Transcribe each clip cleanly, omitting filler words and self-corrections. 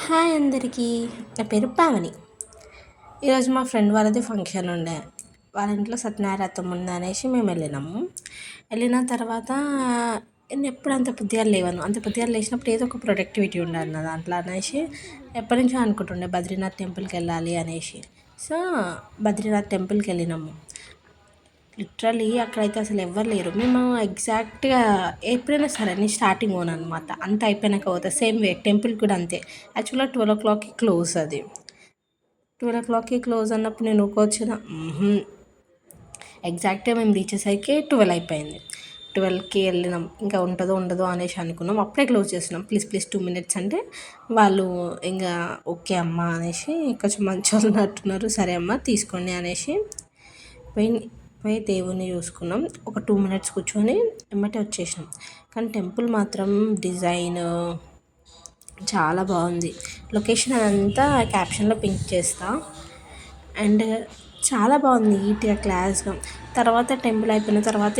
Hi అందరికీ. నా పేరు పావని. ఈరోజు మా ఫ్రెండ్ వాళ్ళది ఫంక్షన్ ఉండే. వాళ్ళ ఇంట్లో సత్యనారాయణ ఉంది అనేసి మేము వెళ్ళినాము. వెళ్ళిన తర్వాత నేను ఎప్పుడు అంత పొద్దుగాల లేవను. అంత పొద్దుగాల లేచినప్పుడు ఏదో ఒక ప్రొడక్టివిటీ ఉండాలి నా దాంట్లో అనేసి ఎప్పటి నుంచో అనుకుంటుండే బద్రీనాథ్ టెంపుల్కి వెళ్ళాలి అనేసి. సో బద్రీనాథ్ టెంపుల్కి వెళ్ళినాము. లిటరలీ అక్కడైతే అసలు ఎవ్వరు లేరు. మేము ఎగ్జాక్ట్గా ఎప్పుడైనా సరే నేను స్టార్టింగ్ పోను అనమాట. అంత అయిపోయినాక పోతా. సేమ్ వే టెంపుల్ కూడా అంతే. యాక్చువల్గా 12 o'clockకి క్లోజ్ అది. 12 o'clockకి క్లోజ్ అన్నప్పుడు నేను ఊరికొచ్చిన ఎగ్జాక్ట్గా మేము రీచ్ అయ్యేసరికి 12 అయిపోయింది. 12కి వెళ్ళినాం. ఇంకా ఉంటుందో ఉండదో అనేసి అనుకున్నాం. అప్పుడే క్లోజ్ చేస్తున్నాం. ప్లీజ్ 2 minutes అంటే వాళ్ళు ఇంకా ఓకే అమ్మ అనేసి కొంచెం మంచి వాళ్ళు ఉన్నట్టున్నారు. సరే అమ్మ తీసుకోండి అనేసి పోయి దేవుణ్ణి చూసుకున్నాం. ఒక 2 minutes కూర్చొని వెంబటే వచ్చేసినాం. కానీ టెంపుల్ మాత్రం డిజైన్ చాలా బాగుంది. లొకేషన్ అదంతా క్యాప్షన్లో పింక్ చేస్తా. అండ్ చాలా బాగుంది, నీట్గా క్లాస్గా. తర్వాత టెంపుల్ అయిపోయిన తర్వాత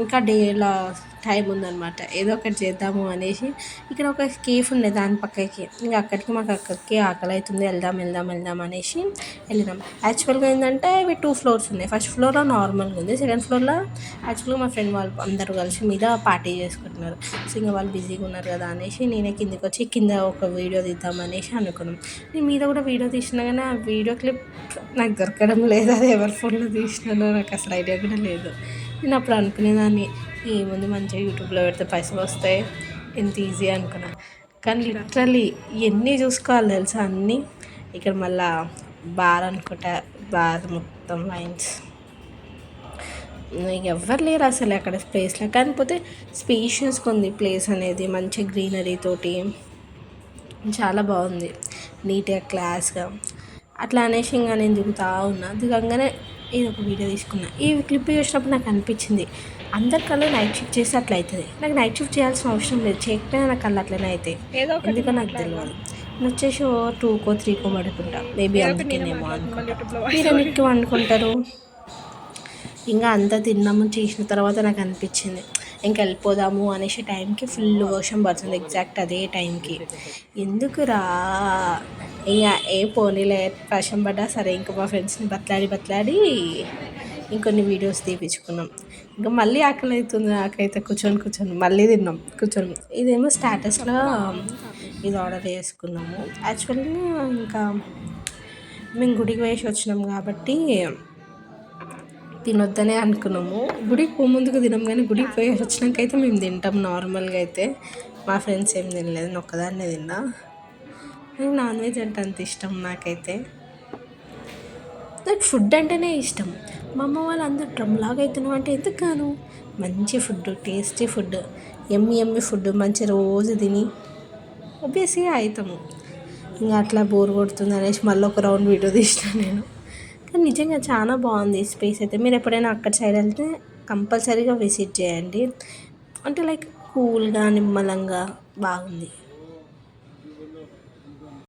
ఇంకా డేలో టైం ఉందన్నమాట. ఏదో ఒకటి చేద్దాము అనేసి ఇక్కడ ఒక కేఫ్ ఉండే దాని పక్కకి. ఇంకా మాకు అక్కడికి ఆకలి అవుతుంది, వెళ్దాం అనేసి వెళ్ళినాం. యాక్చువల్గా ఏంటంటే ఇవి 2 floors ఉన్నాయి. ఫస్ట్ ఫ్లోర్లో నార్మల్గా ఉంది. సెకండ్ ఫ్లోర్లో యాక్చువల్గా మా ఫ్రెండ్ వాళ్ళు అందరూ కలిసి మీద పార్టీ చేసుకుంటున్నారు. సో ఇంకా వాళ్ళు బిజీగా ఉన్నారు కదా అనేసి నేనే కిందకి వచ్చి కింద ఒక వీడియో తీద్దాం అనేసి అనుకున్నాం. నేను మీద కూడా వీడియో తీసినా కానీ ఆ వీడియో క్లిప్ నాకు దొరకడం లేదు. అది ఎవరి ఫోన్లో తీసినానో నాకు అసలు ఐడియా కూడా లేదు. నేను అప్పుడు అనుకునేదాన్ని ఏముంది మంచిగా యూట్యూబ్లో పెడితే పైసలు వస్తాయి, ఎంత ఈజీ అనుకున్నా. కానీ లిటరల్లీ ఎన్ని చూసుకోవాలి తెలుసా అన్నీ. ఇక్కడ మళ్ళా బార్ అనుకుంటా, బార్ మొత్తం లైన్స్. ఎవ్వరు లేరు అసలు అక్కడ ప్లేస్లో. కాకపోతే స్పేషియస్గా ఉంది ప్లేస్ అనేది. మంచి గ్రీనరీ తోటి చాలా బాగుంది, నీట్గా క్లాస్గా. అట్లా అనేసి ఇంకా నేను దిగుతూ ఉన్నా. దిగంగానే ఇది ఒక వీడియో తీసుకున్నా. ఈ క్లిప్ చూసినప్పుడు నాకు అనిపించింది అందరి కళ్ళు నైట్ షిఫ్ట్ చేస్తే అట్లా అవుతుంది. నాకు నైట్ షిఫ్ట్ చేయాల్సిన అవసరం లేదు. చేయకపోయినా నా కళ్ళు అట్లనే అవుతాయి. ఎందుకో నాకు తెలియదు. నేను వచ్చేసి 2కో 3కో పడుకుంటా. మేబీ అందుకేనేమో అనుకుంటా. మీరు ఎన్నిటికి వండుకుంటారు? ఇంకా అంతా తిన్నాము చేసిన తర్వాత నాకు అనిపించింది ఇంకా వెళ్ళిపోదాము అనేసి టైంకి ఫుల్ వర్షం పడుతుంది. ఎగ్జాక్ట్ అదే టైంకి ఎందుకురా ఇంకా పోనీలే వర్షం పడ్డా సరే. ఇంకా మా ఫ్రెండ్స్ని బతలాడి ఇంకొన్ని వీడియోస్ తీపించుకున్నాం. ఇంకా మళ్ళీ ఆకలి అవుతుంది. నాకైతే కూర్చొని మళ్ళీ తిన్నాం కూర్చొని. ఇదేమో స్టాటస్లో ఇది ఆర్డర్ చేసుకున్నాము. యాక్చువల్గా ఇంకా మేము గుడికి వేసి వచ్చినాం కాబట్టి తినొద్దనే అనుకున్నాము. గుడికి ముందుకు తినాం కానీ గుడికి పోయి వచ్చినాక అయితే మేము తింటాం నార్మల్గా. అయితే మా ఫ్రెండ్స్ ఏం తినలేదు, నేను ఒక్కదాన్నే తిన్నా. నాన్ వెజ్ అంటే అంత ఇష్టం నాకైతే. నాకు ఫుడ్ అంటేనే ఇష్టం. మా అమ్మ వాళ్ళు అందరూ డ్రమ్లాగా అవుతున్నావు అంటే ఎందుకు కాను. మంచి ఫుడ్, టేస్టీ ఫుడ్, ఎమ్మి ఫుడ్ మంచి రోజు తిని ఒబేసిగా అవుతాము. ఇంకా అట్లా బోర్ కొడుతుంది అనేసి మళ్ళీ ఒక రౌండ్ వీడియో తీసిన నేను. కానీ నిజంగా చాలా బాగుంది స్పేస్ అయితే. మీరు ఎప్పుడైనా అక్కడ సైడ్ వెళ్తే కంపల్సరీగా విజిట్ చేయండి. అంటే లైక్ కూల్గా నిమ్మలంగా బాగుంది.